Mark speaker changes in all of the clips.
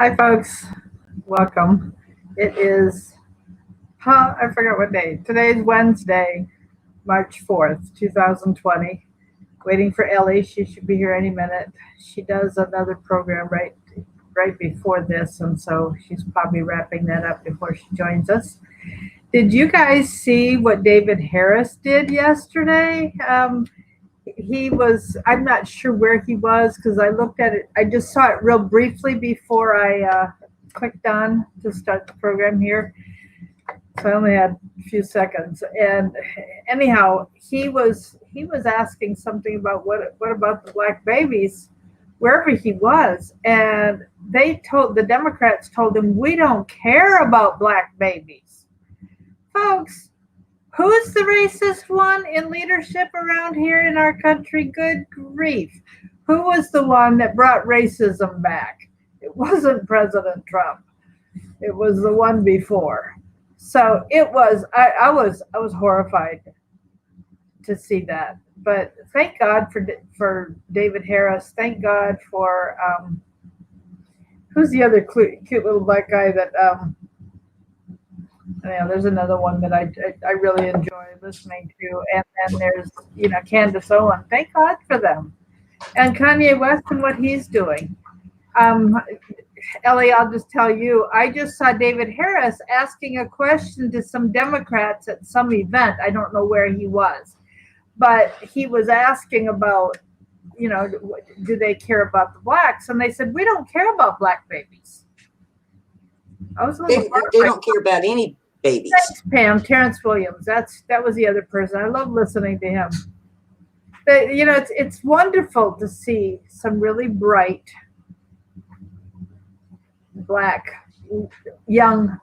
Speaker 1: Hi, folks. Welcome. It is, I forgot what day. Today's Wednesday, March 4th, 2020. Waiting for Elly. She should be here any minute. She does another program right before this, and so she's probably wrapping that up before she joins us. Did you guys see what David Harris did yesterday? I'm not sure where he was because I looked at it. I just saw it real briefly before I clicked on to start the program here. So I only had a few seconds. And anyhow, he was asking something about what about the black babies wherever he was. And the Democrats told him, we don't care about black babies. Folks, who's the racist one in leadership around here in our country? Good grief. Who was the one that brought racism back? It wasn't President Trump. It was the one before. So I was horrified to see that. But thank God for David Harris. Thank God for who's the other cute little black guy that there's another one that I really enjoy listening to, and then there's Candace Owen. Thank God for them, and Kanye West and what he's doing. Elly, I'll just tell you, I just saw David Harris asking a question to some Democrats at some event. I don't know where he was, but he was asking about, do they care about the blacks? And they said, we don't care about black babies. I was a little
Speaker 2: they don't care about any babies.
Speaker 1: Thanks, Pam. Terrence Williams. That was the other person. I love listening to him. But it's wonderful to see some really bright black young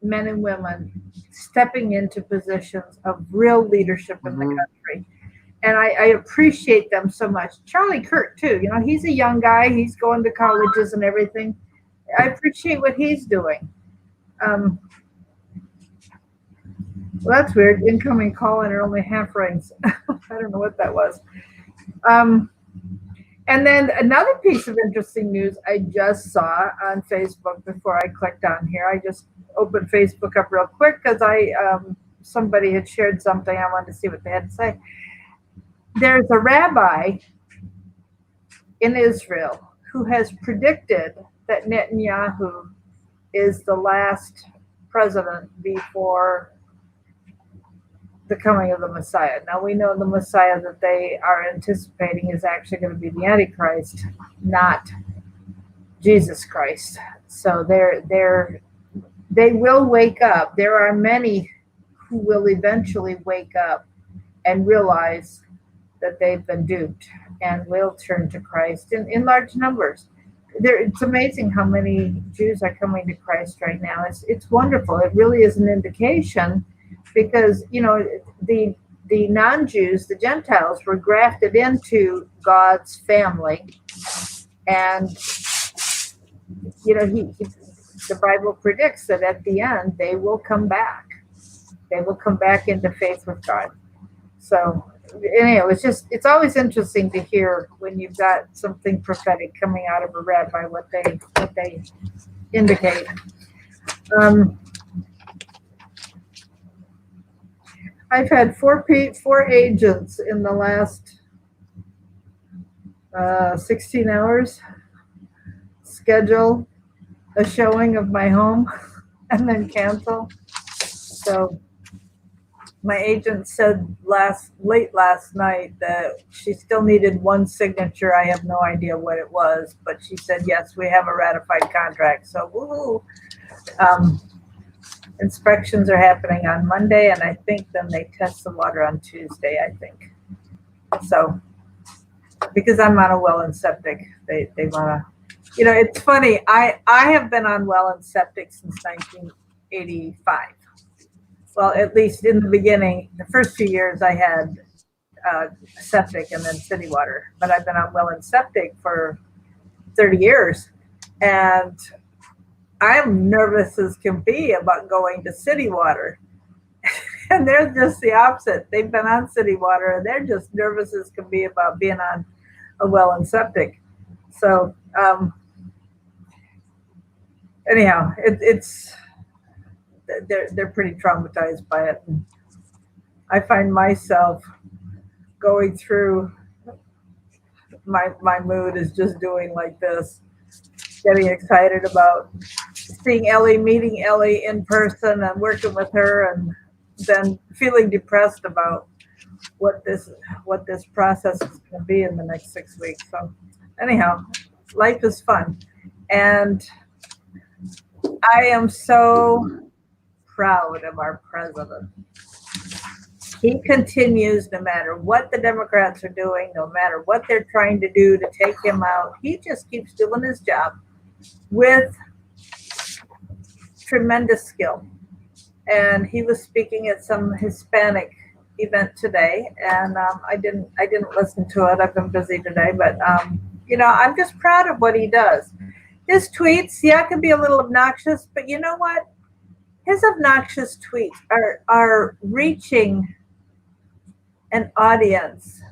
Speaker 1: men and women stepping into positions of real leadership in the country. And I appreciate them so much. Charlie Kirk too. He's a young guy. He's going to colleges and everything. I appreciate what he's doing. Well, that's weird. Incoming call and it only half rings. I don't know what that was. And then another piece of interesting news I just saw on Facebook before I clicked on here. I just opened Facebook up real quick because somebody had shared something. I wanted to see what they had to say. There's a rabbi in Israel who has predicted that Netanyahu is the last president before the coming of the Messiah. Now we know the Messiah that they are anticipating is actually going to be the Antichrist, not Jesus Christ. So they will wake up. There are many who will eventually wake up and realize that they've been duped and will turn to Christ in large numbers. It's amazing how many Jews are coming to Christ right now. It's wonderful. It really is an indication because, the non-Jews, the Gentiles, were grafted into God's family. And, the Bible predicts that at the end, they will come back. They will come back into faith with God. So, anyway, it's always interesting to hear when you've got something prophetic coming out of a rabbi, what they indicate. I've had four agents in the last 16 hours schedule a showing of my home and then cancel. So my agent said late last night that she still needed one signature. I have no idea what it was, but she said, yes, we have a ratified contract. So woohoo. Inspections are happening on Monday, and I think then they test the water on Tuesday, I think. So, because I'm on a well and septic, they want to, it's funny. I have been on well and septic since 1985. Well, at least in the beginning, the first few years I had septic and then city water, but I've been on well and septic for 30 years. And I'm nervous as can be about going to city water. And they're just the opposite. They've been on city water and they're just nervous as can be about being on a well and septic. So anyhow, it's they're pretty traumatized by it. And I find myself going through my mood is just doing like this, getting excited about seeing Elly, meeting Elly in person and working with her, and then feeling depressed about what this what this process is going to be in the next 6 weeks. So anyhow, life is fun, and I am so proud of our president. He continues, no matter what the Democrats are doing, no matter what they're trying to do to take him out, he just keeps doing his job with tremendous skill. And he was speaking at some Hispanic event today, and I didn't listen to it. I've been busy today, but I'm just proud of what he does. His tweets, yeah, can be a little obnoxious, but you know what? His obnoxious tweets are reaching an audience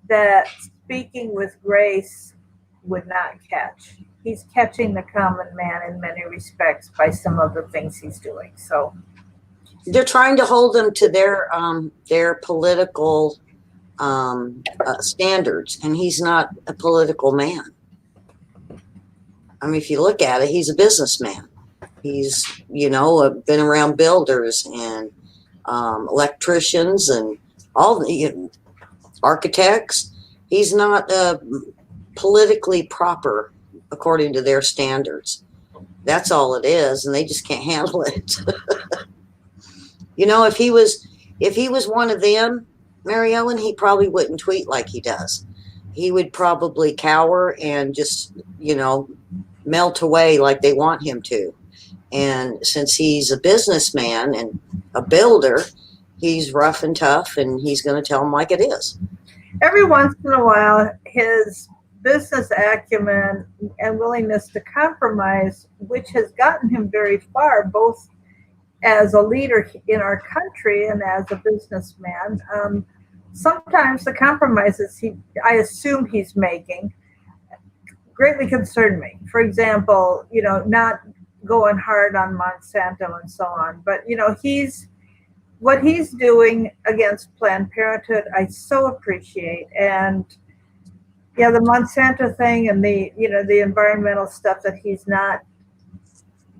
Speaker 1: that speaking with grace would not catch. He's catching the common man in many respects by some of the things he's doing. So
Speaker 2: They're trying to hold them to their political standards, and he's not a political man. I mean, if you look at it, he's a businessman. He's, been around builders and electricians and all the architects. He's not politically proper according to their standards. That's all it is, and they just can't handle it. If he was one of them, Mary Ellen, he probably wouldn't tweet like he does. He would probably cower and just, melt away like they want him to. And since he's a businessman and a builder, he's rough and tough, and he's going to tell them like it is.
Speaker 1: Every once in a while, his business acumen and willingness to compromise, which has gotten him very far, both as a leader in our country and as a businessman. Sometimes the compromises I assume he's making greatly concern me. For example, not going hard on Monsanto and so on, but what he's doing against Planned Parenthood, I so appreciate. And yeah, the Monsanto thing and the environmental stuff that he's not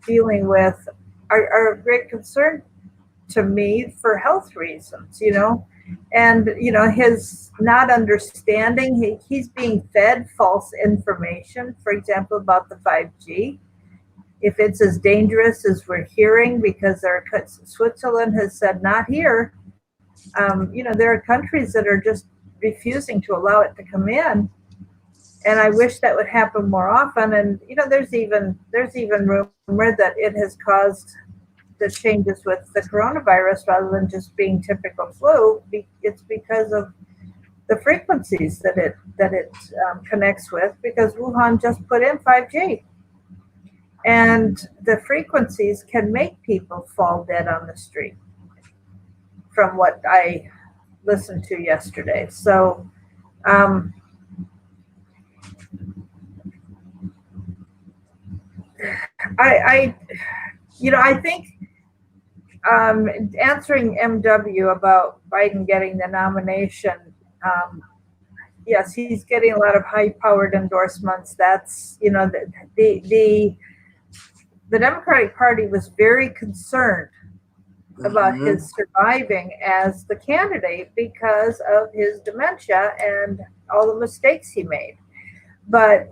Speaker 1: dealing with are of great concern to me for health reasons, and his not understanding, he's being fed false information, for example, about the 5G. If it's as dangerous as we're hearing, because Switzerland has said not here, there are countries that are just refusing to allow it to come in, and I wish that would happen more often. And there's even rumor that it has caused the changes with the coronavirus rather than just being typical flu. It's because of the frequencies that it connects with, because Wuhan just put in 5G. And the frequencies can make people fall dead on the street, from what I listened to yesterday. So I think answering MW about Biden getting the nomination, yes, he's getting a lot of high-powered endorsements. That's the Democratic Party was very concerned about his surviving as the candidate because of his dementia and all the mistakes he made. But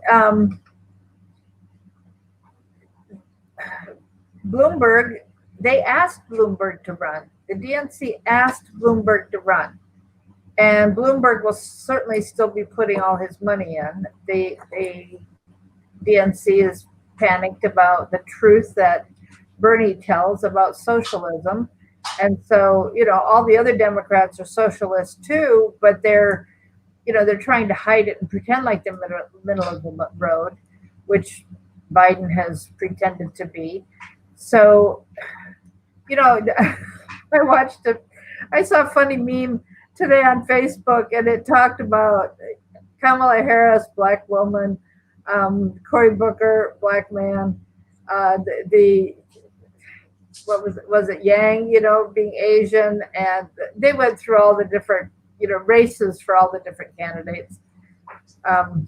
Speaker 1: Bloomberg, they asked Bloomberg to run. The DNC asked Bloomberg to run. And Bloomberg will certainly still be putting all his money in. The DNC is panicked about the truth that Bernie tells about socialism. And so, all the other Democrats are socialists too, but they're trying to hide it and pretend like they're middle of the road, which Biden has pretended to be. So, I saw a funny meme today on Facebook, and it talked about Kamala Harris, black woman, Cory Booker, black man, the what was it Yang, being Asian, and they went through all the different races for all the different candidates, um,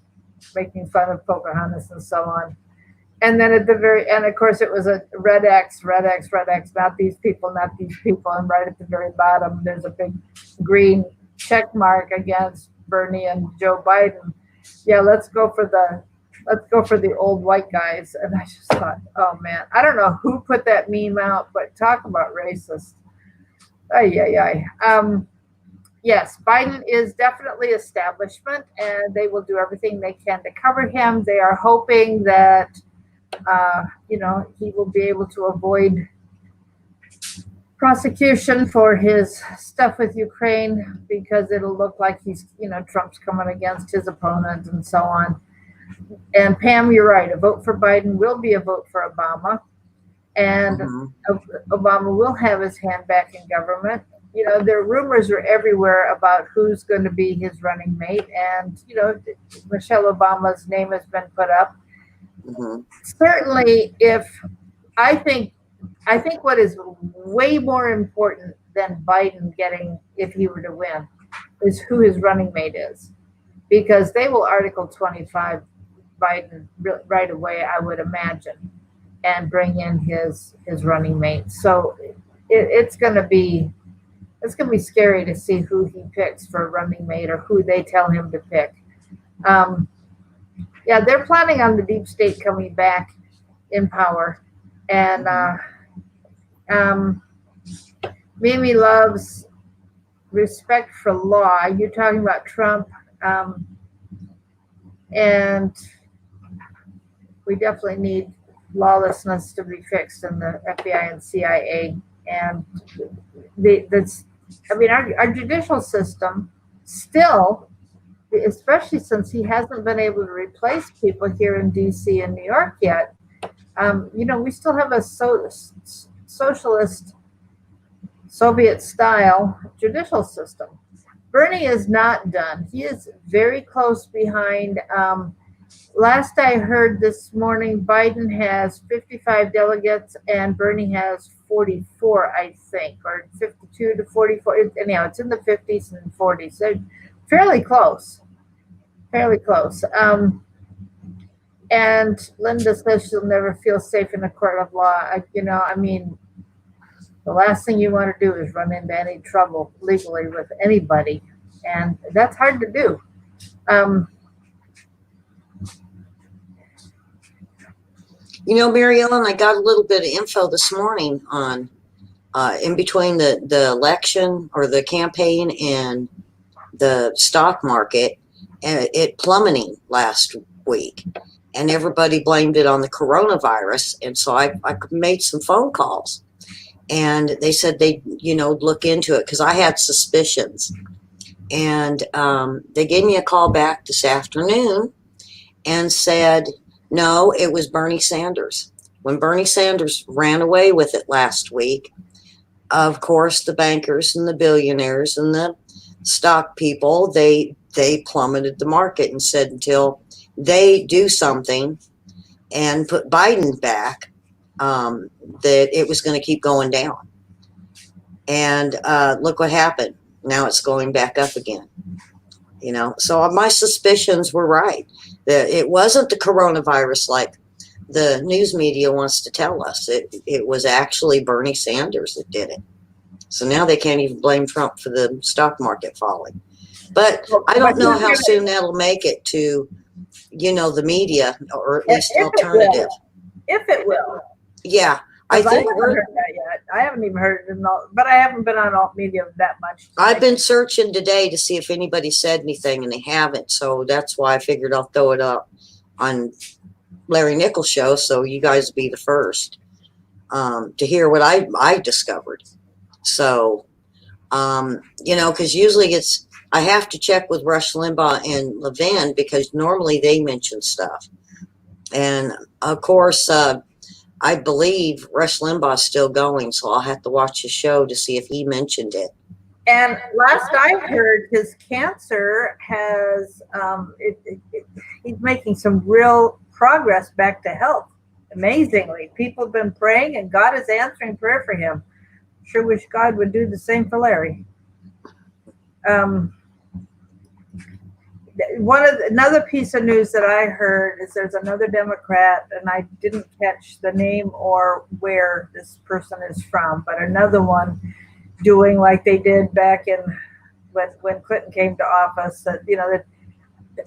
Speaker 1: making fun of Pocahontas and so on. And then at the very end, of course, it was a red X, red X, red X, not these people, not these people. And right at the very bottom, there's a big green check mark against Bernie and Joe Biden. Yeah, let's go for the old white guys. And I just thought, oh man, I don't know who put that meme out, but talk about racist. Ay, ay, ay. Yes, Biden is definitely establishment, and they will do everything they can to cover him. They are hoping that he will be able to avoid prosecution for his stuff with Ukraine because it'll look like Trump's coming against his opponent and so on. And Pam, you're right. A vote for Biden will be a vote for Obama, and Obama will have his hand back in government. There rumors are everywhere about who's going to be his running mate, and Michelle Obama's name has been put up. Certainly, I think what is way more important than Biden getting, if he were to win, is who his running mate is, because they will Article 25 Biden right away, I would imagine, and bring in his running mate. So it's going to be scary to see who he picks for a running mate or who they tell him to pick. Yeah, they're planning on the deep state coming back in power, and Mimi loves respect for law. You're talking about Trump, and we definitely need lawlessness to be fixed in the FBI and CIA. And our judicial system still, especially since he hasn't been able to replace people here in D.C. and New York yet, we still have a socialist, Soviet-style judicial system. Bernie is not done. He is very close behind. Last I heard this morning, Biden has 55 delegates and Bernie has 44, I think, or 52 to 44. Anyhow, it's in the 50s and 40s. So fairly close. Fairly close. And Linda says she'll never feel safe in a court of law. The last thing you want to do is run into any trouble legally with anybody. And that's hard to do.
Speaker 2: Mary Ellen, I got a little bit of info this morning on in between the election or the campaign and the stock market, and it plummeting last week. And everybody blamed it on the coronavirus. And so I made some phone calls. And they said they'd, look into it because I had suspicions. And they gave me a call back this afternoon and said, no, it was Bernie Sanders. When Bernie Sanders ran away with it last week, of course, the bankers and the billionaires and the stock people, they plummeted the market and said until they do something and put Biden back, that it was going to keep going down. And look what happened. Now it's going back up again. So my suspicions were right. That it wasn't the coronavirus like the news media wants to tell us. It was actually Bernie Sanders that did it. So now they can't even blame Trump for the stock market falling. But I don't know how soon that'll make it to, the media, or at least alternative.
Speaker 1: If it will.
Speaker 2: Yeah. I think
Speaker 1: haven't heard that yet. I haven't even heard it, but I haven't been on alt media that much.
Speaker 2: I've been searching today to see if anybody said anything, and they haven't. So that's why I figured I'll throw it up on Larry Nichols' show, so you guys will be the first to hear what I discovered. So, because usually I have to check with Rush Limbaugh and Levin because normally they mention stuff. And, of course, I believe Rush Limbaugh is still going, so I'll have to watch his show to see if he mentioned it.
Speaker 1: And last I heard, his cancer has, he's making some real progress back to health. Amazingly, people have been praying, and God is answering prayer for him. Sure wish God would do the same for Larry. Another piece of news that I heard is there's another Democrat, and I didn't catch the name or where this person is from, but another one doing like they did back in when Clinton came to office, that that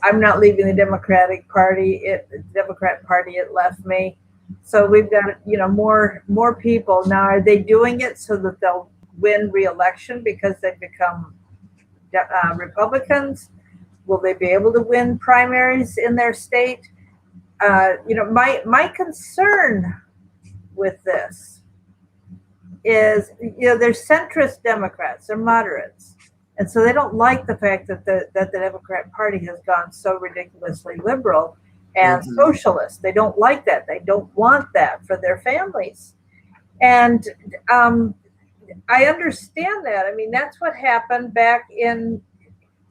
Speaker 1: I'm not leaving the Democratic Party. The Democrat Party, it left me. So we've got more people now. Are they doing it so that they'll win re-election because they've become Republicans? Will they be able to win primaries in their state? My concern with this is, they're centrist Democrats, they're moderates, and so they don't like the fact that the Democrat Party has gone so ridiculously liberal and socialist. They don't like that. They don't want that for their families, and I understand that. I mean, that's what happened back in.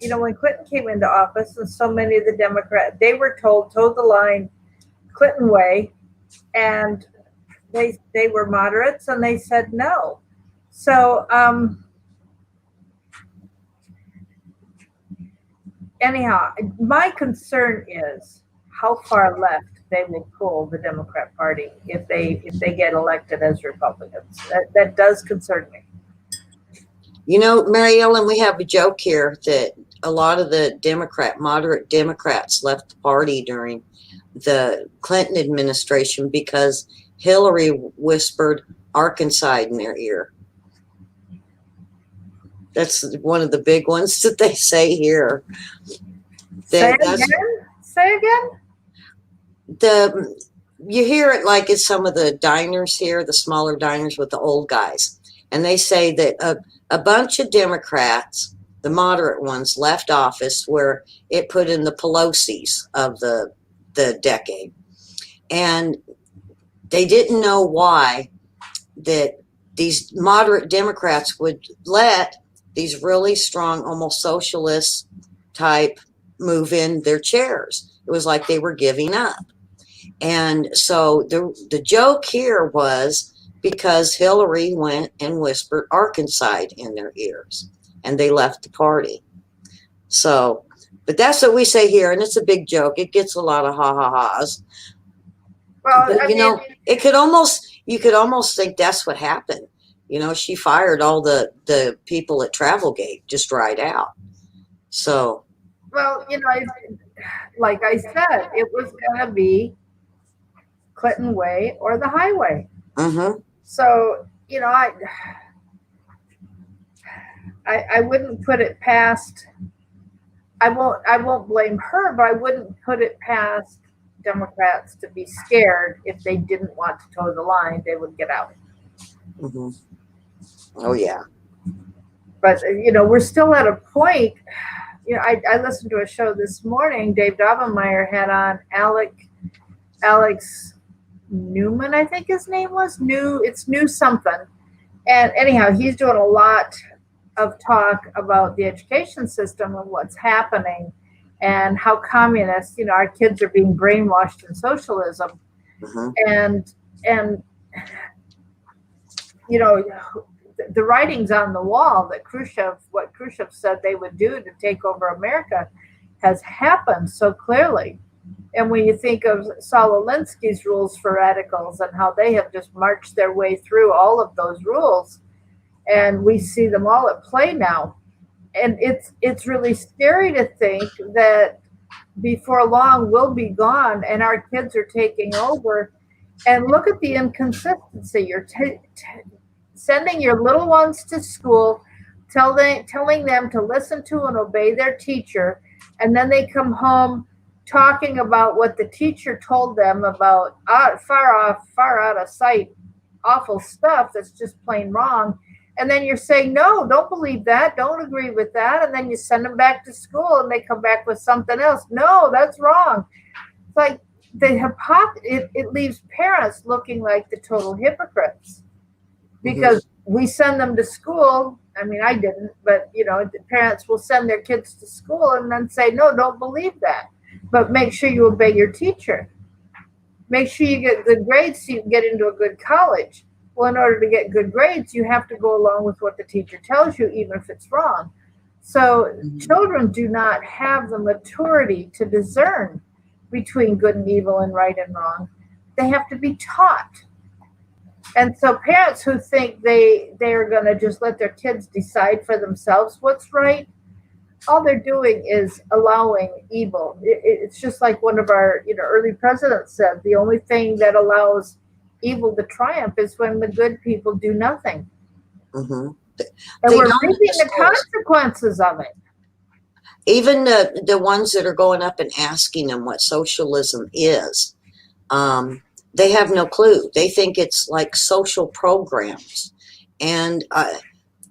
Speaker 1: When Clinton came into office, and so many of the Democrats, they were told, toe the line, Clinton way, and they were moderates, and they said no. So anyhow, my concern is how far left they will pull the Democrat Party if they get elected as Republicans. That does concern me.
Speaker 2: Mary Ellen, we have a joke here that a lot of the moderate Democrats left the party during the Clinton administration because Hillary whispered Arkansas in their ear. That's one of the big ones that they say here.
Speaker 1: Say again?
Speaker 2: You hear it like at some of the diners here, the smaller diners with the old guys. And they say that a bunch of Democrats, the moderate ones, left office where it put in the Pelosi's of the decade. And they didn't know why that these moderate Democrats would let these really strong, almost socialist type move in their chairs. It was like they were giving up. And so the joke here was because Hillary went and whispered Arkansas in their ears, and they left the party. So, but that's what we say here, and it's a big joke. It gets a lot of ha-ha-has. Well, but, you could almost think that's what happened. She fired all the people at Travelgate, just dried out. So.
Speaker 1: Well, like I said, it was going to be Clinton way or the highway.
Speaker 2: Mm-hmm.
Speaker 1: So, I wouldn't put it past, I won't blame her, but I wouldn't put it past Democrats to be scared. If they didn't want to toe the line, they would get out.
Speaker 2: Mm-hmm. Oh, yeah.
Speaker 1: But, we're still at a point, I listened to a show this morning. Dave Daubenmire had on Alex Newman, I think his name was. It's New something. And anyhow, he's doing a lot of talk about the education system and what's happening and how communists, our kids are being brainwashed in socialism. Mm-hmm. And the writing's on the wall that what Khrushchev said they would do to take over America has happened so clearly. And when you think of Saul Alinsky's rules for radicals and how they have just marched their way through all of those rules, and we see them all at play now. And it's really scary to think that before long we'll be gone and our kids are taking over. And look at the inconsistency. You're sending your little ones to school, telling them to listen to and obey their teacher, and then they come home talking about what the teacher told them about far out of sight, awful stuff that's just plain wrong. And then you're saying, no, don't believe that, don't agree with that. And then you send them back to school and they come back with something else. No, that's wrong. It's like it leaves parents looking like the total hypocrites because we send them to school. I mean, I didn't, but the parents will send their kids to school and then say, no, don't believe that, but make sure you obey your teacher. Make sure you get good grades so you can get into a good college. Well, in order to get good grades, you have to go along with what the teacher tells you, even if it's wrong. So
Speaker 2: Mhm.
Speaker 1: children do not have the maturity to discern between good and evil and right and wrong. They have to be taught. And so parents who think they are going to just let their kids decide for themselves what's right, all they're doing is allowing evil. It's just like one of our early presidents said: the only thing that allows evil to triumph is when the good people do nothing,
Speaker 2: Mhm.
Speaker 1: and
Speaker 2: They
Speaker 1: we're
Speaker 2: don't in the
Speaker 1: reaping the
Speaker 2: schools.
Speaker 1: consequences of it.
Speaker 2: Even the ones that are going up and asking them what socialism is, um, they have no clue. They think it's like social programs. And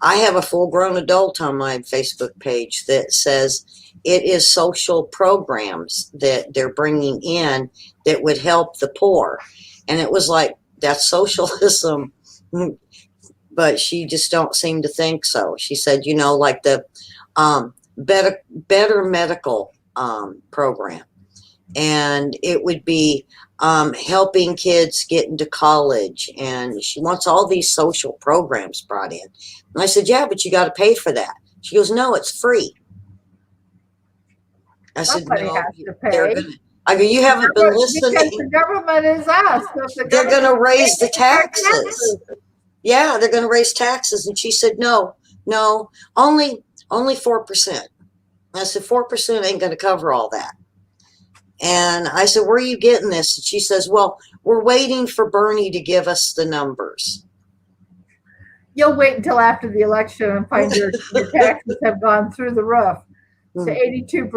Speaker 2: I have a full grown adult on my Facebook page that says it is social programs that they're bringing in that would help the poor. And it was like, that's socialism. But she just don't seem to think so. She said, like the better medical program, and it would be helping kids get into college, and she wants all these social programs brought in. And I said, yeah, but you got to pay for that. She goes, no, it's free. I said,
Speaker 1: Somebody
Speaker 2: no,
Speaker 1: has to
Speaker 2: they're
Speaker 1: pay.
Speaker 2: gonna. I go, you haven't been
Speaker 1: Because
Speaker 2: listening.
Speaker 1: the government is us. So if the
Speaker 2: They're going to
Speaker 1: government
Speaker 2: raise the
Speaker 1: pays our
Speaker 2: taxes.
Speaker 1: taxes.
Speaker 2: Yeah, they're going to raise taxes. And she said, no, no, only 4%. I said, 4% ain't going to cover all that. And I said, where are you getting this? And she says, well, we're waiting for Bernie to give us the numbers.
Speaker 1: You'll wait until after the election and find your taxes have gone through the roof. To 82%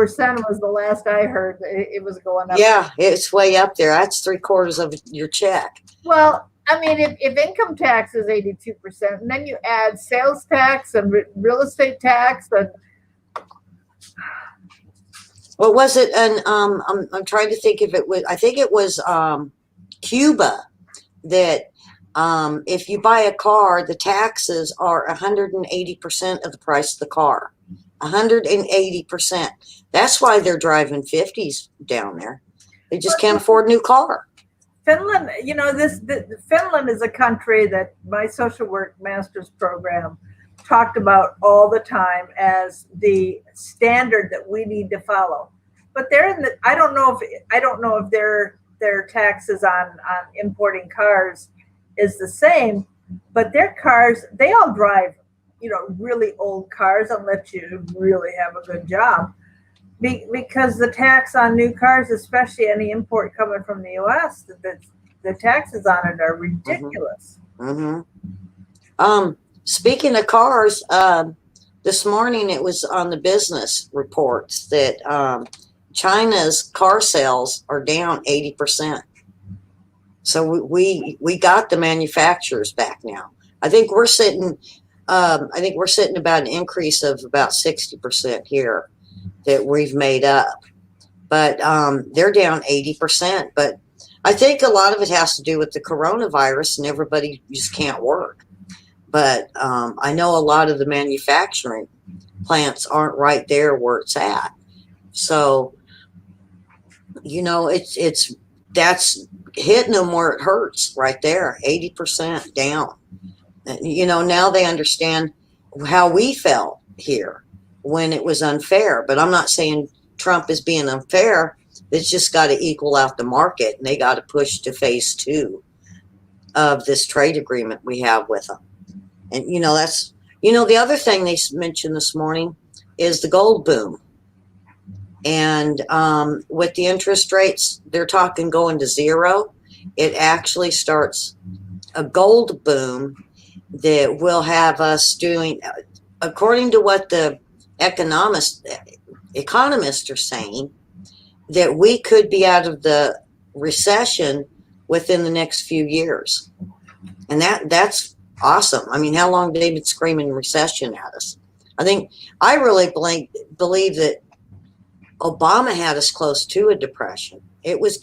Speaker 1: was the last I heard. It was going up.
Speaker 2: Yeah, it's way up there. That's 3/4 of your check.
Speaker 1: Well, I mean, if income tax is 82%, and then you add sales tax and real estate tax, and
Speaker 2: What was it? And I'm trying to think if it was. I think it was Cuba that if you buy a car, the taxes are 180% of the price of the car. 180%. That's why they're driving 50s down there. They just can't afford a new car.
Speaker 1: Finland, Finland is a country that my social work master's program talked about all the time as the standard that we need to follow. But they're in the. I don't know if their taxes on importing cars is the same, but their cars, they all drive really old cars unless you really have a good job. Because the tax on new cars, especially any import coming from the U.S., the taxes on it are
Speaker 2: Mm-hmm.
Speaker 1: ridiculous.
Speaker 2: Mm-hmm. Speaking of cars, this morning it was on the business reports that China's car sales are down 80%. So we got the manufacturers back now. I think we're sitting. I think we're sitting about an increase of about 60% here that we've made up, but they're down 80%. But I think a lot of it has to do with the coronavirus, and everybody just can't work. But I know a lot of the manufacturing plants aren't right there where it's at. So it's that's hitting them where it hurts right there. 80% down. Now they understand how we felt here when it was unfair. But I'm not saying Trump is being unfair. It's just got to equal out the market, and they got to push to phase 2 of this trade agreement we have with them. And that's the other thing they mentioned this morning is the gold boom. And with the interest rates, they're talking going to zero. It actually starts a gold boom that will have us doing, according to what the economists are saying, that we could be out of the recession within the next few years. And that's awesome. I mean, how long have they been screaming recession at us? I really believe that Obama had us close to a depression. It was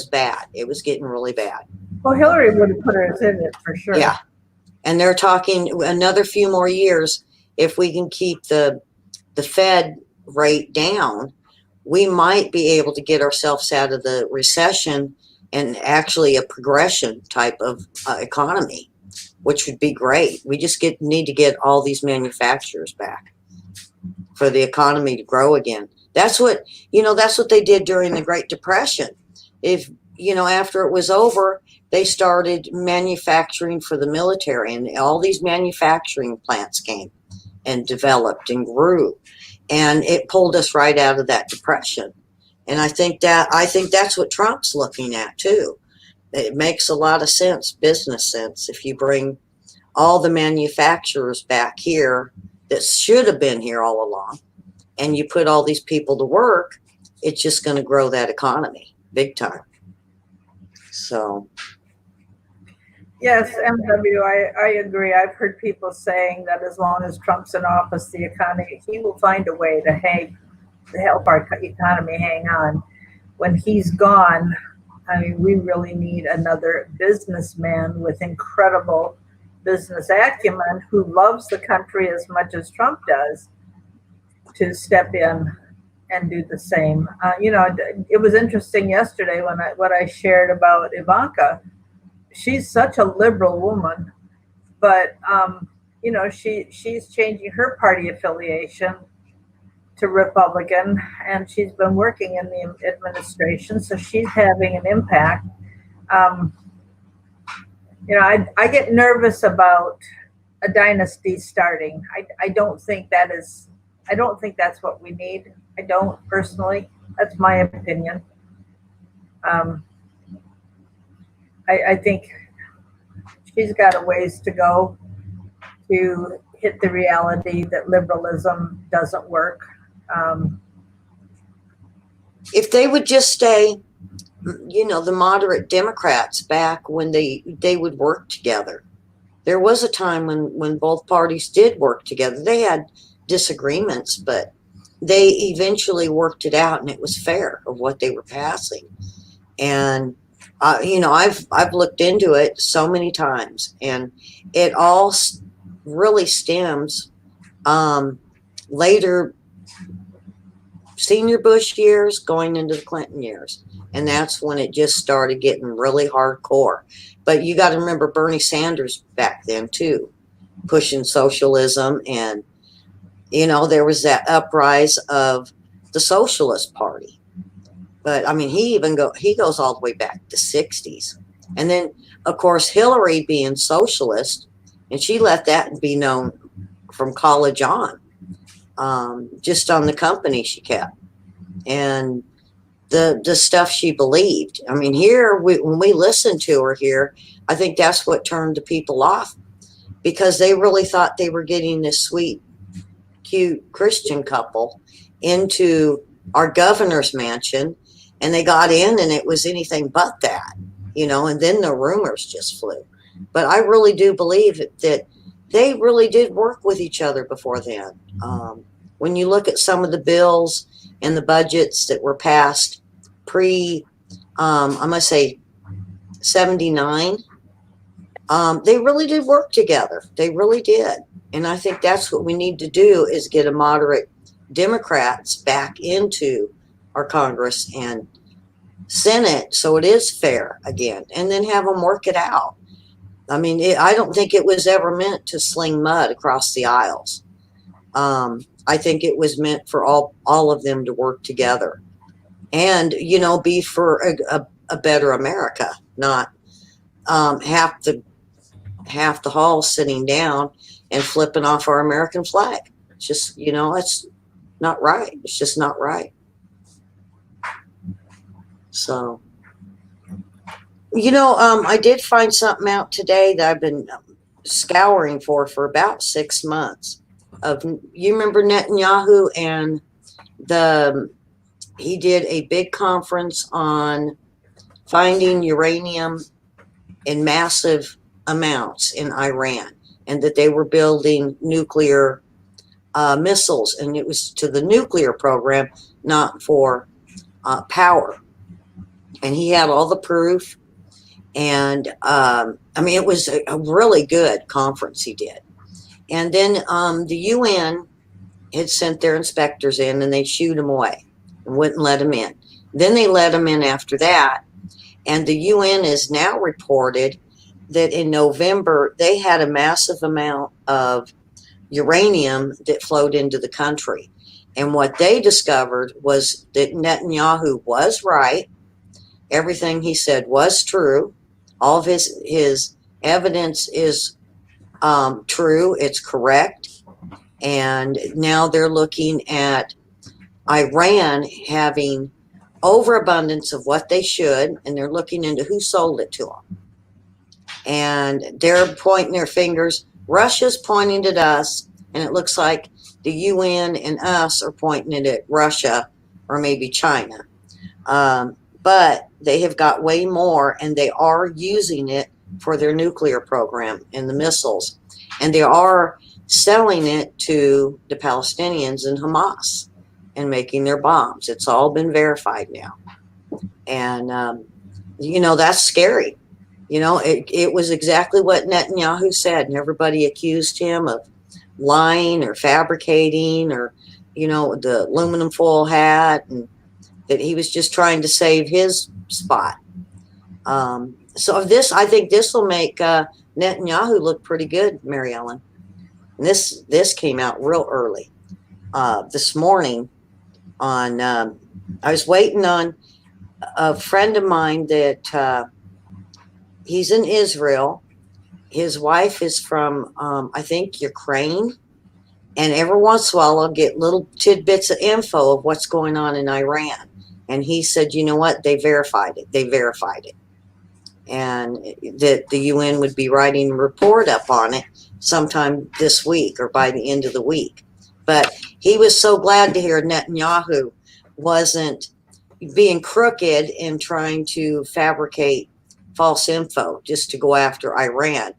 Speaker 2: bad. It was getting really bad.
Speaker 1: Well, Hillary would have put us in it for sure.
Speaker 2: Yeah. And they're talking another few more years. If we can keep the Fed rate down, we might be able to get ourselves out of the recession and actually a progression type of economy, which would be great. We just need to get all these manufacturers back for the economy to grow again. That's what they did during the Great Depression. If after it was over, they started manufacturing for the military, and all these manufacturing plants came and developed and grew, and it pulled us right out of that depression. And I think that's what Trump's looking at too. It makes a lot of sense, business sense, if you bring all the manufacturers back here that should have been here all along, and you put all these people to work. It's just going to grow that economy big time. So
Speaker 1: Yes, MW, I agree. I've heard people saying that as long as Trump's in office, the economy, he will find a way to help our economy hang on. When he's gone, I mean, we really need another businessman with incredible business acumen who loves the country as much as Trump does to step in and do the same. It was interesting yesterday when what I shared about Ivanka. She's such a liberal woman, but she's changing her party affiliation to Republican, and she's been working in the administration, so she's having an impact. I get nervous about a dynasty starting. I don't think that's what we need. I don't personally. That's my opinion. I think she's got a ways to go to hit the reality that liberalism doesn't work.
Speaker 2: if they would just stay, the moderate Democrats back when they would work together. There was a time when both parties did work together. They had disagreements, but they eventually worked it out, and it was fair of what they were passing. And I've looked into it so many times, and it all really stems later senior Bush years going into the Clinton years. And that's when it just started getting really hardcore. But you got to remember Bernie Sanders back then too, pushing socialism, and there was that uprise of the Socialist Party. But I mean, he goes all the way back to 60s. And then of course Hillary being socialist, and she let that be known from college on, just on the company she kept and the stuff she believed. I mean, here when we listen to her here, I think that's what turned the people off, because they really thought they were getting this sweet, cute Christian couple into our governor's mansion, and they got in and it was anything but that, and then the rumors just flew. But I really do believe that they really did work with each other before then. When you look at some of the bills and the budgets that were passed pre, I must say 79, they really did work together. They really did. And I think that's what we need to do, is get a moderate Democrats back into our Congress and Senate, so it is fair again, and then have them work it out. I mean, I don't think it was ever meant to sling mud across the aisles. I think it was meant for all of them to work together and, be for a better America, not half the hall sitting down and flipping off our American flag. It's just, it's not right. It's just not right. So, I did find something out today that I've been scouring for about 6 months. You remember Netanyahu, and he did a big conference on finding uranium in massive amounts in Iran, and that they were building nuclear missiles, and it was to the nuclear program, not for power. And he had all the proof. And it was a really good conference he did. And then the UN had sent their inspectors in, and they shooed him away and wouldn't let him in. Then they let him in after that. And the UN has now reported that in November they had a massive amount of uranium that flowed into the country. And what they discovered was that Netanyahu was right. Everything he said was true. All of his evidence is true. It's correct. And now they're looking at Iran having overabundance of what they should, and they're looking into who sold it to them. And they're pointing their fingers. Russia's pointing at us, and it looks like the UN and us are pointing it at Russia or maybe China. But they have got way more, and they are using it for their nuclear program and the missiles. And they are selling it to the Palestinians and Hamas and making their bombs. It's all been verified now. And, that's scary. It was exactly what Netanyahu said, and everybody accused him of lying or fabricating or, the aluminum foil hat, and that he was just trying to save his spot. So I think this will make Netanyahu look pretty good, Mary Ellen. And this came out real early this morning. I was waiting on a friend of mine that he's in Israel. His wife is from, I think, Ukraine. And every once in a while, I'll get little tidbits of info of what's going on in Iran. And he said, you know what? They verified it. They verified it. And that the UN would be writing a report up on it sometime this week or by the end of the week. But he was so glad to hear Netanyahu wasn't being crooked and trying to fabricate false info just to go after Iran.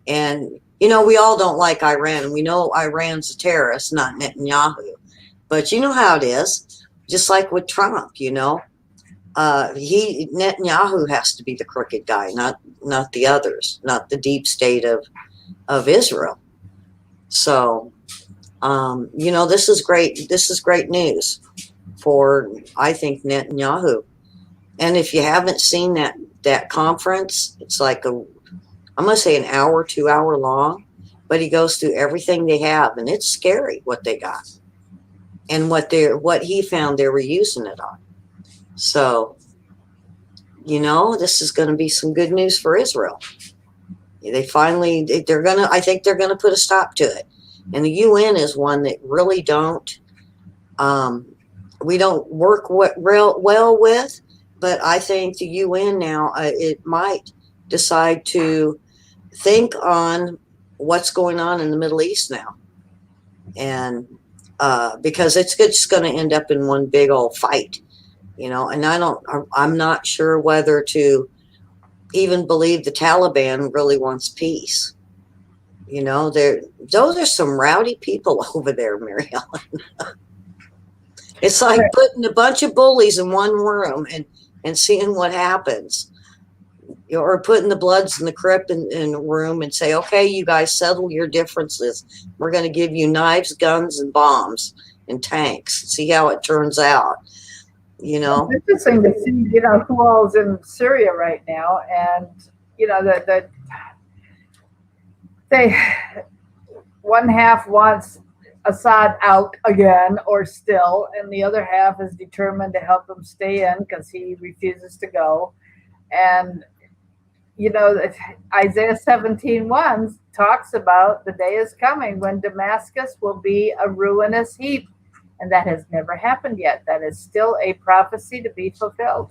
Speaker 2: And, we all don't like Iran, and we know Iran's a terrorist, not Netanyahu. But you know how it is, just like with Trump, Netanyahu has to be the crooked guy, not the others, not the deep state of Israel. So, this is great. This is great news for, I think, Netanyahu. And if you haven't seen that conference, it's like I'm going to say an hour, 2 hour long, but he goes through everything they have, and it's scary what they got and what he found they were using it on. So, this is going to be some good news for Israel. I think they're going to put a stop to it. And the UN is one that really we don't work real well with, but I think the UN now, it might decide to think on what's going on in the Middle East now. And because it's just going to end up in one big old fight, and I'm not sure whether to even believe the Taliban really wants peace. Those are some rowdy people over there, Mary Ellen. It's like putting a bunch of bullies in one room and seeing what happens. Or putting the Bloods in the Crip in a room and say, okay, you guys settle your differences. We're going to give you knives, guns, and bombs and tanks. See how it turns out. It's
Speaker 1: interesting to see, who all's in Syria right now. And, that one half wants Assad out again or still, and the other half is determined to help him stay in because he refuses to go. And Isaiah 17:1 talks about the day is coming when Damascus will be a ruinous heap, and that has never happened yet. That is still a prophecy to be fulfilled.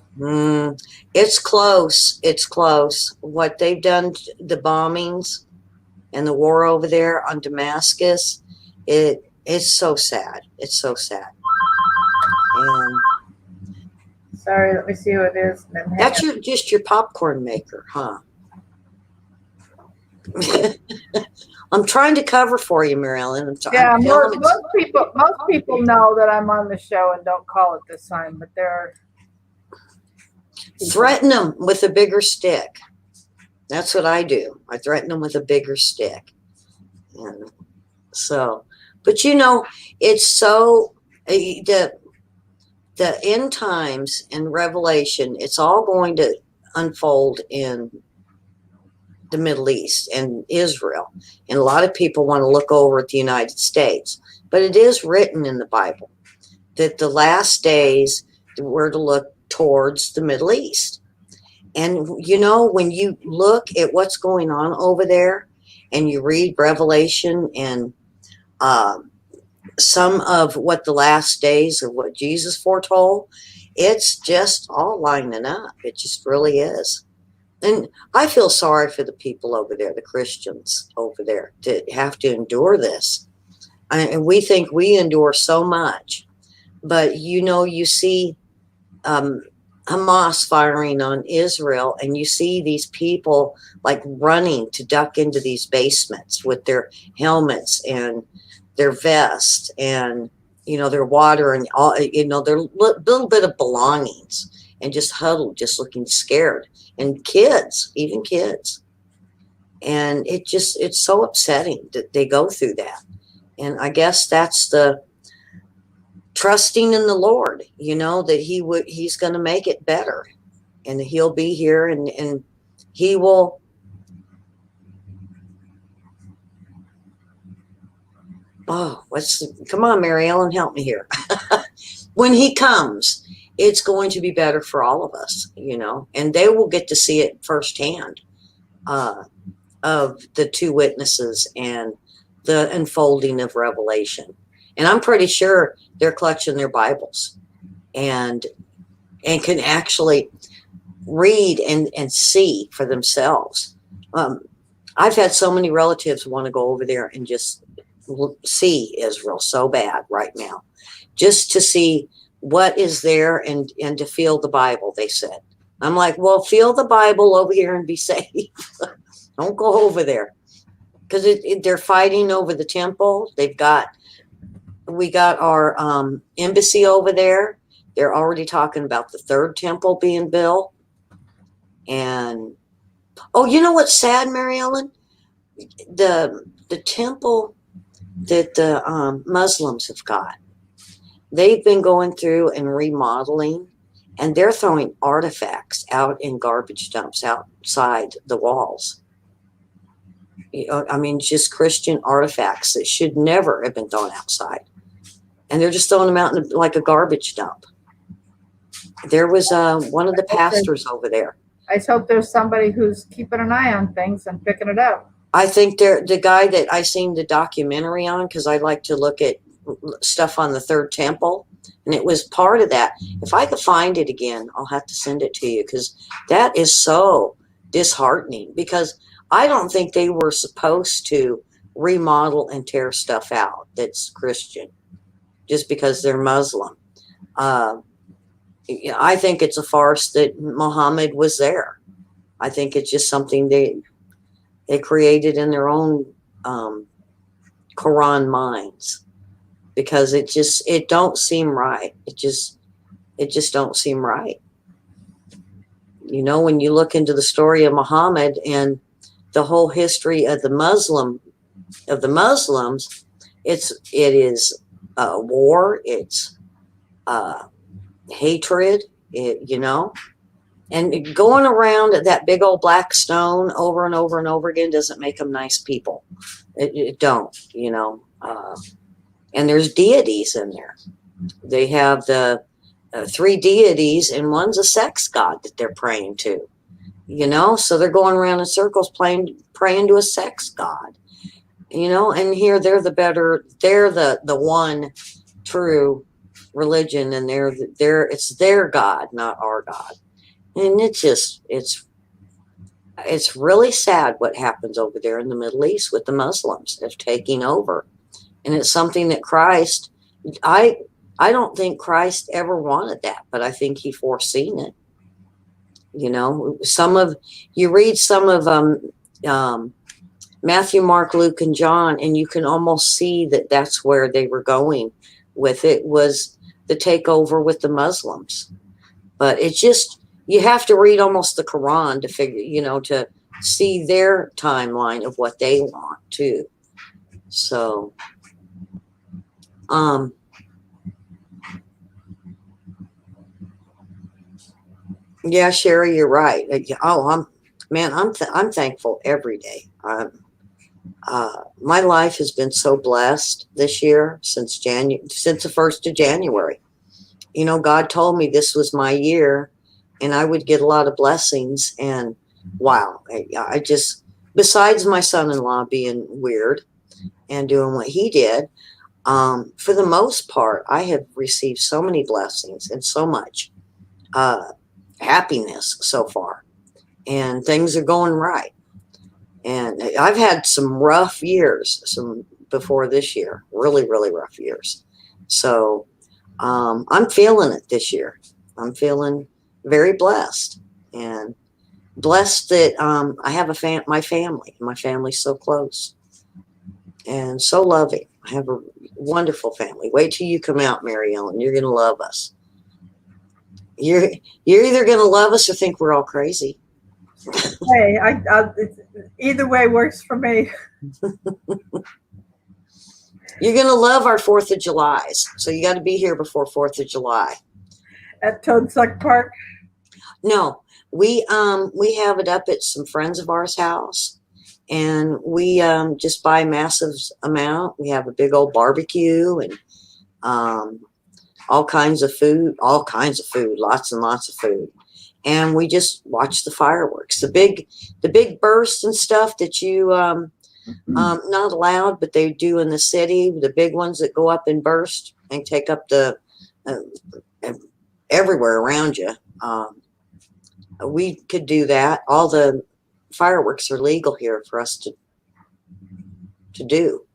Speaker 2: It's close. It's close. What they've done, the bombings and the war over there on Damascus, it's so sad. It's so sad. And
Speaker 1: sorry, let me see what it is.
Speaker 2: That's just your popcorn maker, huh? I'm trying to cover for you, Marilyn.
Speaker 1: Yeah, most people know that I'm on the show and don't call it this time, but there are people.
Speaker 2: Threaten them with a bigger stick. That's what I do. I threaten them with a bigger stick. And so, but it's so the end times and Revelation, it's all going to unfold in the Middle East and Israel. And a lot of people want to look over at the United States. But it is written in the Bible that the last days were to look towards the Middle East. And, you know, when you look at what's going on over there and you read Revelation and some of what the last days of what Jesus foretold, it's just all lining up. It just really is. And I feel sorry for the people over there, the Christians over there, to have to endure this. And we think we endure so much. But, you know, you see Hamas firing on Israel, and you see these people like running to duck into these basements with their helmets and their vest and, you know, their water and all, you know, their little bit of belongings, and just huddled, just looking scared. And kids, even kids. And it's so upsetting that they go through that. And I guess that's the trusting in the Lord, you know, that he's going to make it better, and he'll be here, and he will. Oh, come on, Mary Ellen, help me here. When he comes, it's going to be better for all of us, you know, and they will get to see it firsthand of the two witnesses and the unfolding of Revelation. And I'm pretty sure they're clutching their Bibles and can actually read and see for themselves. I've had so many relatives want to go over there and just see Israel so bad right now, just to see what is there and to feel the Bible, they said. I'm like, well, feel the Bible over here and be safe. Don't go over there, because they're fighting over the temple. We got our embassy over there. They're already talking about the third temple being built. And oh, you know what's sad, Mary Ellen? The temple that the Muslims have got, they've been going through and remodeling, and they're throwing artifacts out in garbage dumps outside the walls. I mean, just Christian artifacts that should never have been thrown outside. And they're just throwing them out in like a garbage dump. There was one of the pastors over there.
Speaker 1: I hope there's somebody who's keeping an eye on things and picking it up.
Speaker 2: I think the guy that I seen the documentary on, because I like to look at stuff on the third temple, and it was part of that. If I could find it again, I'll have to send it to you, because that is so disheartening, because I don't think they were supposed to remodel and tear stuff out that's Christian just because they're Muslim. I think it's a farce that Muhammad was there. I think it's just something they created in their own Quran minds, because it don't seem right. It just don't seem right. You know, when you look into the story of Muhammad and the whole history of the Muslims, it is war, it's hatred, you know, and going around that big old black stone over and over and over again doesn't make them nice people. It don't, you know. And there's deities in there. They have the 3 deities, and one's a sex god that they're praying to, you know. So they're going around in circles praying to a sex god, you know. And here they're the one true religion, and it's their God, not our God. And it's really sad what happens over there in the Middle East with the Muslims of taking over. And it's something that Christ, I don't think Christ ever wanted that, but I think he foreseen it. You know, you read some of Matthew, Mark, Luke, and John, and you can almost see that that's where they were going with it, was the takeover with the Muslims. But it's just, you have to read almost the Quran to figure, you know, to see their timeline of what they want too. So, Yeah, Sherry, you're right. Oh, I'm thankful every day. My life has been so blessed this year since the 1st of January. You know, God told me this was my year, and I would get a lot of blessings. And wow, I just, besides my son-in-law being weird and doing what he did, for the most part, I have received so many blessings and so much uh, happiness so far, and things are going right. And I've had some rough years, some before this year, really, really rough years. So I'm feeling it this year. I'm feeling very blessed, and blessed that I have my family. My family's so close and so loving. I have a wonderful family. Wait till you come out, Mary Ellen. You're gonna love us. You're you're either gonna love us or think we're all crazy.
Speaker 1: Hey, either way works for me.
Speaker 2: You're gonna love our 4th of July's. So you got to be here before 4th of July.
Speaker 1: At Toadsuck Park.
Speaker 2: No, we have it up at some friends of ours' house, and we just buy a massive amount. We have a big old barbecue and um, all kinds of food, lots and lots of food, and we just watch the fireworks, the big bursts and stuff that you not allowed, but they do in the city. The big ones that go up and burst and take up the uh, everywhere around you. We could do that. All the fireworks are legal here for us to do.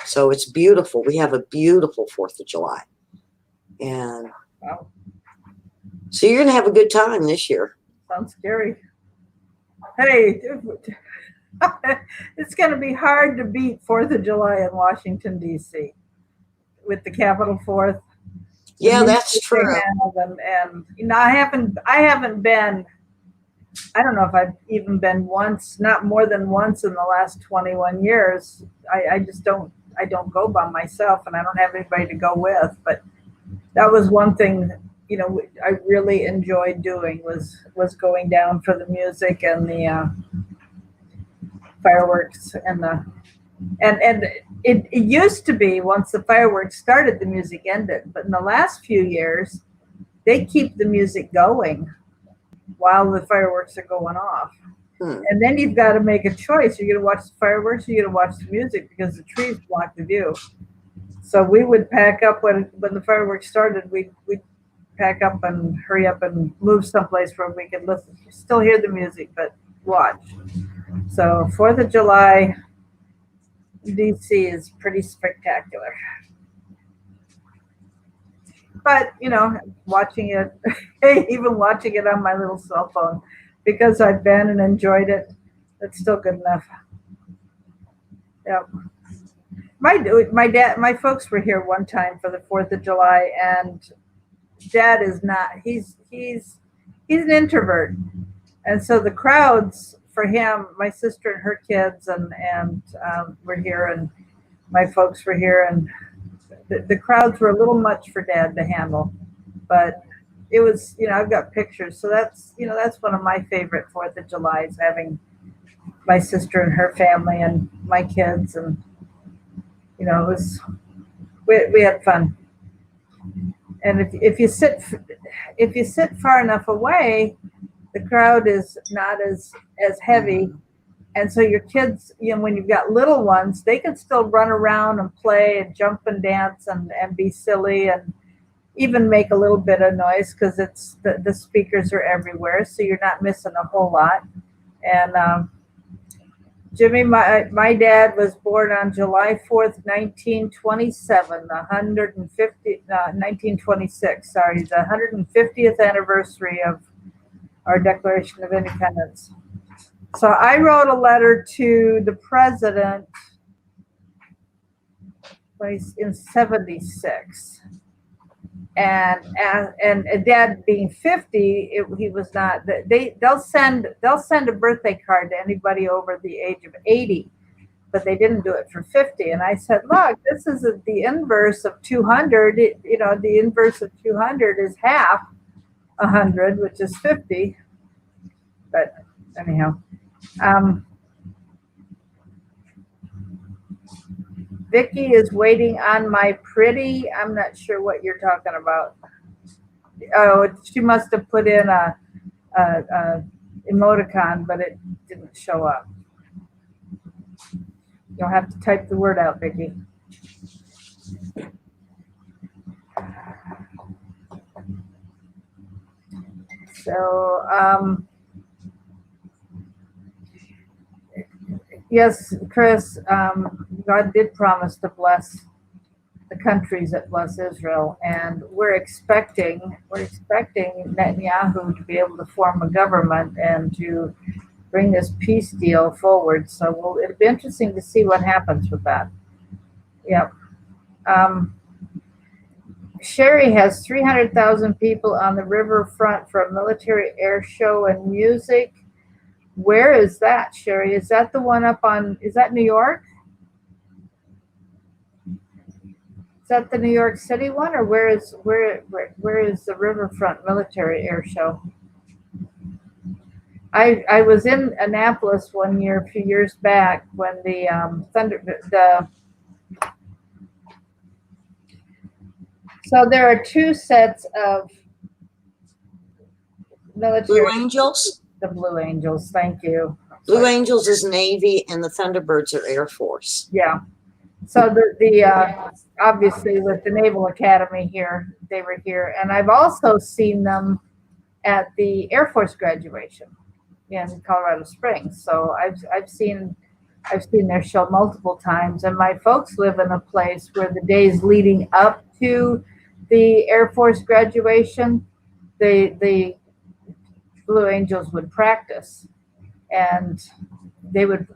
Speaker 2: So it's beautiful. We have a beautiful 4th of July. And
Speaker 1: Wow,
Speaker 2: so you're going to have a good time this year.
Speaker 1: sounds scary. Hey, it's going to be hard to beat 4th of July in Washington, D.C. with the Capitol Fourth.
Speaker 2: Yeah, that's
Speaker 1: They
Speaker 2: true.
Speaker 1: have, and you know, I haven't been. I don't know if I've even been once, not more than once in the last 21 years. I just don't. I don't go by myself, and I don't have anybody to go with. But that was one thing, you know, I really enjoyed doing was going down for the music and the fireworks and the and it used to be once the fireworks started, the music ended. But in the last few years, they keep the music going while the fireworks are going off.
Speaker 2: Hmm.
Speaker 1: And then you've got to make a choice. You're going to watch the fireworks or you're going to watch the music because the trees block the view. So we would pack up when the fireworks started. We'd pack up and hurry up and move someplace where we could listen, still hear the music, but watch. So 4th of July, DC is pretty spectacular. But you know, watching it, even watching it on my little cell phone, because I've been and enjoyed it, that's still good enough. Yeah. My folks were here one time for the 4th of July, and Dad is not. He's an introvert, and so the crowds for him, my sister and her kids, and were here, and my folks were here, and the crowds were a little much for Dad to handle, but it was, you know, I've got pictures, so that's, you know, that's one of my favorite 4th of July's, having my sister and her family and my kids, and you know, it was we had fun. And if you sit far enough away, the crowd is not as heavy, and so your kids, you know, when you've got little ones, they can still run around and play and jump and dance and be silly and even make a little bit of noise because it's the speakers are everywhere, so you're not missing a whole lot. And Jimmy, my dad was born on July 4th, 1927, 1926, sorry, the 150th anniversary of our Declaration of Independence. So I wrote a letter to the president in 76. And Dad being 50, he was not. They'll send a birthday card to anybody over the age of 80, but they didn't do it for 50. And I said, look, this is the inverse of 200. You know, the inverse of 200 is half 100, which is 50. But anyhow, Vicky is waiting on my pretty. I'm not sure what you're talking about. Oh, she must have put in a emoticon, but it didn't show up. You'll have to type the word out, Vicky. So, yes, Chris, God did promise to bless the countries that bless Israel, and we're expecting Netanyahu to be able to form a government and to bring this peace deal forward. So it'll be interesting to see what happens with that. Yep. Sherry has 300,000 people on the riverfront for a military air show and music. Where is that, Sherry? Is that the one up on, is that New York? Is that the New York City one, or where is the riverfront military air show? I was in Annapolis one year, a few years back, when so there are two sets of military.
Speaker 2: Blue Angels?
Speaker 1: The Blue Angels, thank you.
Speaker 2: Blue Angels is Navy and the Thunderbirds are Air Force.
Speaker 1: Yeah. So the obviously with the Naval Academy here, they were here. And I've also seen them at the Air Force graduation in Colorado Springs. So I've seen their show multiple times. And my folks live in a place where the days leading up to the Air Force graduation, the Blue Angels would practice, and they would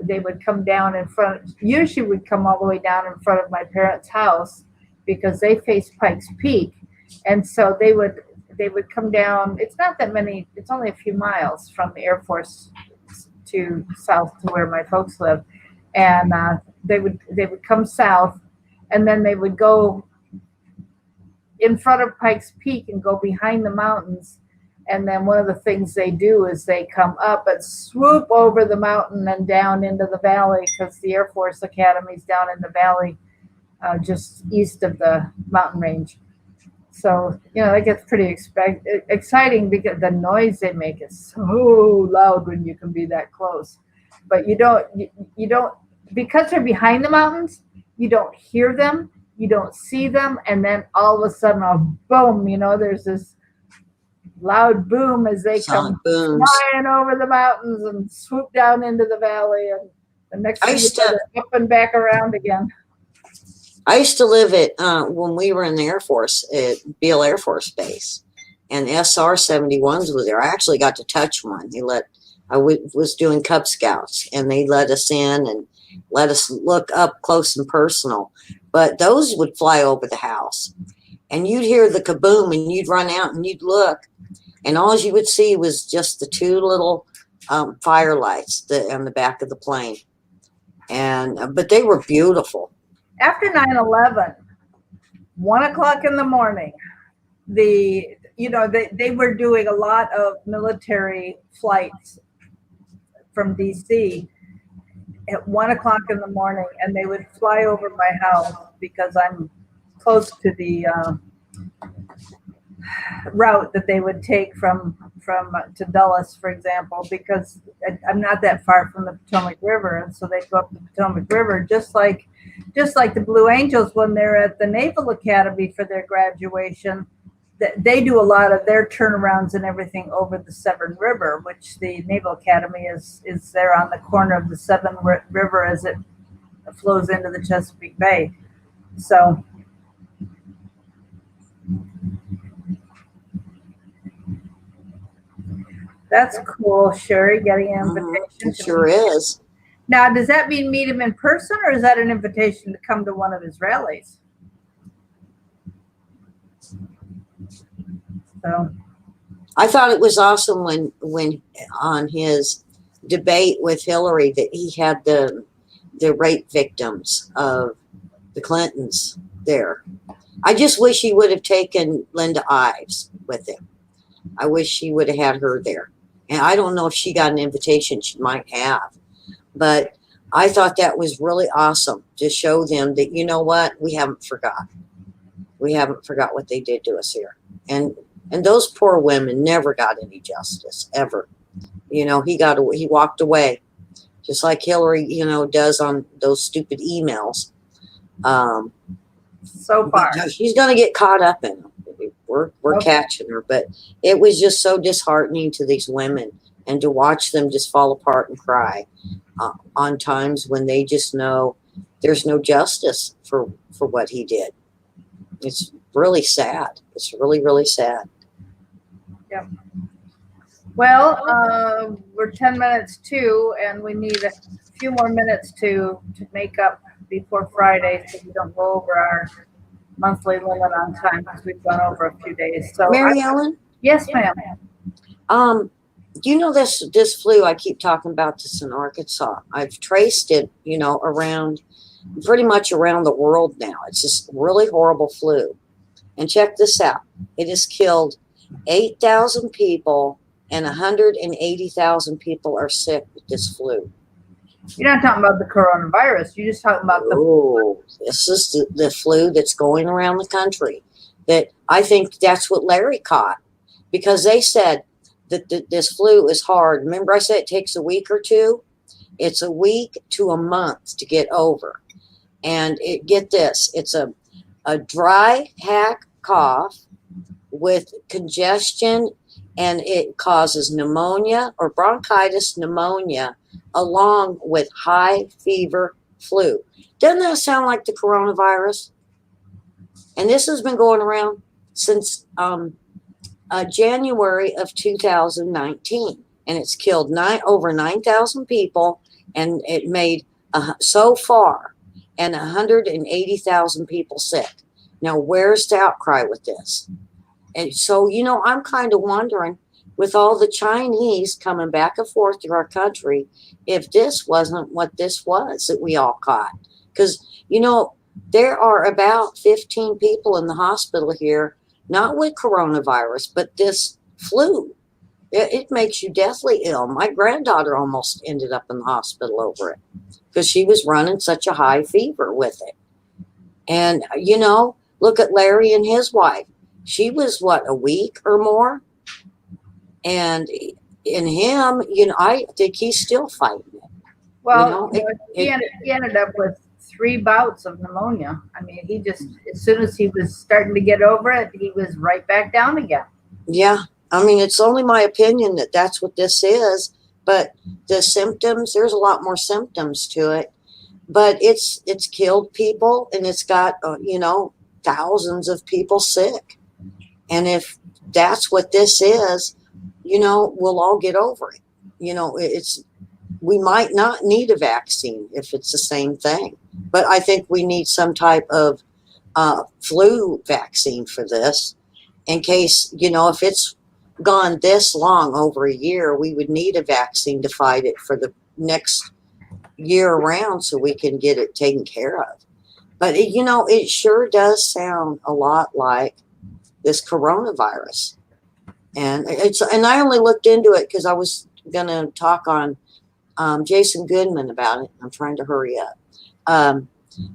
Speaker 1: come down in front, usually would come all the way down in front of my parents' house because they face Pikes Peak. And so they would come down. It's not that many, it's only a few miles from the Air Force to south to where my folks live. And they would come south, and then they would go in front of Pikes Peak and go behind the mountains. And then one of the things they do is they come up and swoop over the mountain and down into the valley, because the Air Force Academy is down in the valley, just east of the mountain range. So, it gets pretty exciting because the noise they make is so loud when you can be that close. But you don't, because they're behind the mountains, you don't hear them, you don't see them, and then all of a sudden, a boom, there's this loud boom as they come flying over the mountains and swoop down into the valley, and the next thing they're up and back around again.
Speaker 2: I used to live at when we were in the Air Force at Beale Air Force Base, and SR-71s were there. I actually got to touch one. I was doing Cub Scouts, and they let us in and let us look up close and personal. But those would fly over the house, and you'd hear the kaboom, and you'd run out and you'd look, and all you would see was just the two little firelights on the back of the plane. But they were beautiful.
Speaker 1: After 9/11, 1 o'clock in the morning, they were doing a lot of military flights from DC at 1 o'clock in the morning, and they would fly over my house because I'm close to the route that they would take from to Dulles, for example, because I'm not that far from the Potomac River, and so they go up the Potomac River, just like the Blue Angels when they're at the Naval Academy for their graduation. They do a lot of their turnarounds and everything over the Severn River, which the Naval Academy is there on the corner of the Severn River as it flows into the Chesapeake Bay. So that's cool, Sherry, getting an invitation.
Speaker 2: It sure is.
Speaker 1: Now, does that mean meet him in person, or is that an invitation to come to one of his rallies? So,
Speaker 2: I thought it was awesome when on his debate with Hillary that he had the rape victims of the Clintons there. I just wish he would have taken Linda Ives with him. I wish she would have had her there. And I don't know if she got an invitation. She might have. But I thought that was really awesome to show them that, you know what, we haven't forgot. We haven't forgot what they did to us here. And those poor women never got any justice, ever. You know, he walked away, just like Hillary, you know, does on those stupid emails.
Speaker 1: So far.
Speaker 2: She's going to get caught up in them. We're
Speaker 1: Okay.
Speaker 2: catching her. But it was just so disheartening to these women, and to watch them just fall apart and cry on times when they just know there's no justice for what he did. It's really sad. It's really, really sad.
Speaker 1: Yep. Well, we're 10 minutes to, and we need a few more minutes to make up before Friday, so we don't go over our monthly limit on time because we've gone over a few days. So,
Speaker 2: Mary Ellen?
Speaker 1: Yes, ma'am.
Speaker 2: Do you know this flu I keep talking about this in Arkansas? I've traced it, you know, around pretty much around the world now. It's this really horrible flu. And check this out. It has killed 8,000 people, and 180,000 people are sick with this flu.
Speaker 1: You're not talking about the coronavirus. You're just talking about the.
Speaker 2: This is the flu that's going around the country. That I think that's what Larry caught, because they said that this flu is hard. Remember, I said it takes a week or two. It's a week to a month to get over. And get this, it's a dry hack cough with congestion, and it causes pneumonia or bronchitis pneumonia along with high fever flu. Doesn't that sound like the coronavirus? And this has been going around since January of 2019, and it's killed over 9,000 people, and it made so far and 180,000 people sick. Now, where's the outcry with this? And so, you know, I'm kind of wondering, with all the Chinese coming back and forth through our country, if this wasn't what this was that we all caught. Because, you know, there are about 15 people in the hospital here, not with coronavirus, but this flu. It makes you deathly ill. My granddaughter almost ended up in the hospital over it because she was running such a high fever with it. And, you know, look at Larry and his wife. She was, what, a week or more? And in him, you know, I think he's still fighting it.
Speaker 1: Well,
Speaker 2: you know,
Speaker 1: he ended up with 3 bouts of pneumonia. I mean, he just, as soon as he was starting to get over it, he was right back down again.
Speaker 2: Yeah. I mean, it's only my opinion that that's what this is. But the symptoms, there's a lot more symptoms to it. But it's killed people, and it's got, you know, thousands of people sick. And if that's what this is, you know, we'll all get over it. You know, we might not need a vaccine if it's the same thing. But I think we need some type of flu vaccine for this, in case, you know, if it's gone this long, over a year, we would need a vaccine to fight it for the next year around, so we can get it taken care of. But you know, it sure does sound a lot like this coronavirus. And I only looked into it because I was going to talk on Jason Goodman about it. I'm trying to hurry up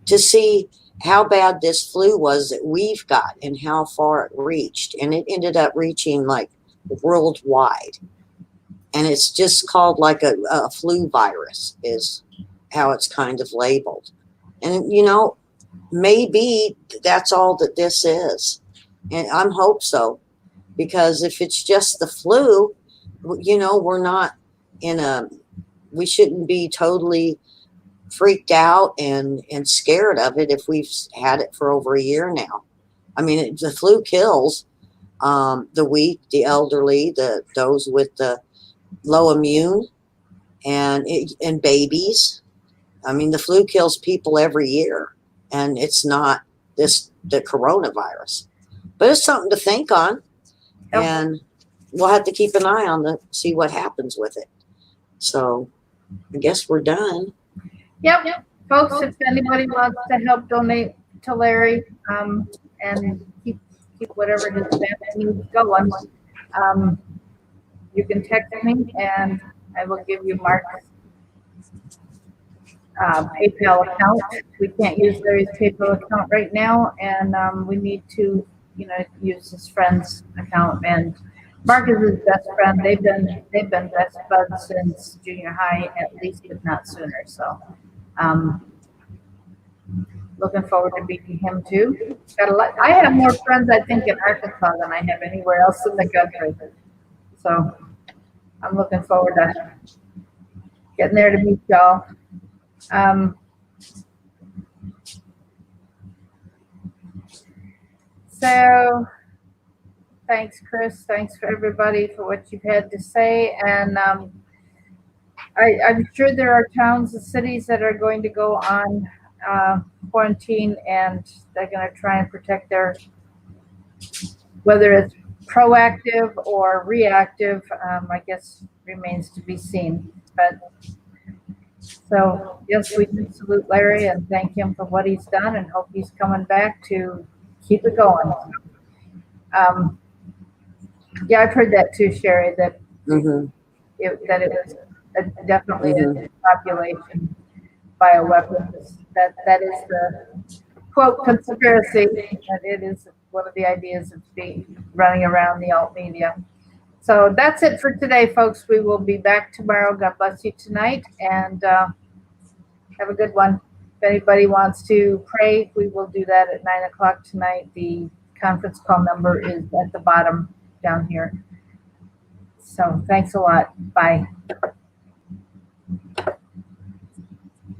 Speaker 2: to see how bad this flu was that we've got and how far it reached. And it ended up reaching like worldwide. And it's just called like a flu virus is how it's kind of labeled. And, you know, maybe that's all that this is. And I hope so, because if it's just the flu, you know, we're not we shouldn't be totally freaked out and scared of it if we've had it for over a year now. I mean, the flu kills the weak, the elderly, those with the low immune, and babies. I mean, the flu kills people every year, and it's not the coronavirus. But it's something to think on, and we'll have to keep an eye on see what happens with it. So I guess we're done.
Speaker 1: Yep. Folks, if anybody wants to help donate to Larry and keep whatever his family needs going, You can text me and I will give you Mark's PayPal account. We can't use Larry's PayPal account right now, and we need to, use his friend's account. And Mark is his best friend. They've been best buds since junior high, at least, if not sooner. So, looking forward to meeting him too. Got a lot. I have more friends, I think, in Arkansas than I have anywhere else in the country. So, I'm looking forward to getting there to meet y'all. So thanks, Chris. Thanks for everybody for what you've had to say. And I'm sure there are towns and cities that are going to go on quarantine, and they're going to try and protect their, whether it's proactive or reactive, I guess remains to be seen. But so, yes, we do salute Larry and thank him for what he's done, and hope he's coming back to keep it going. Yeah, I've heard that too, Sherry, that it was definitely a population bioweapons. That is the quote conspiracy, that it is one of the ideas of running around the alt media. So that's it for today, folks. We will be back tomorrow. God bless you tonight, and have a good one. If anybody wants to pray, we will do that at 9 o'clock tonight. The conference call number is at the bottom down here. So thanks a lot. Bye.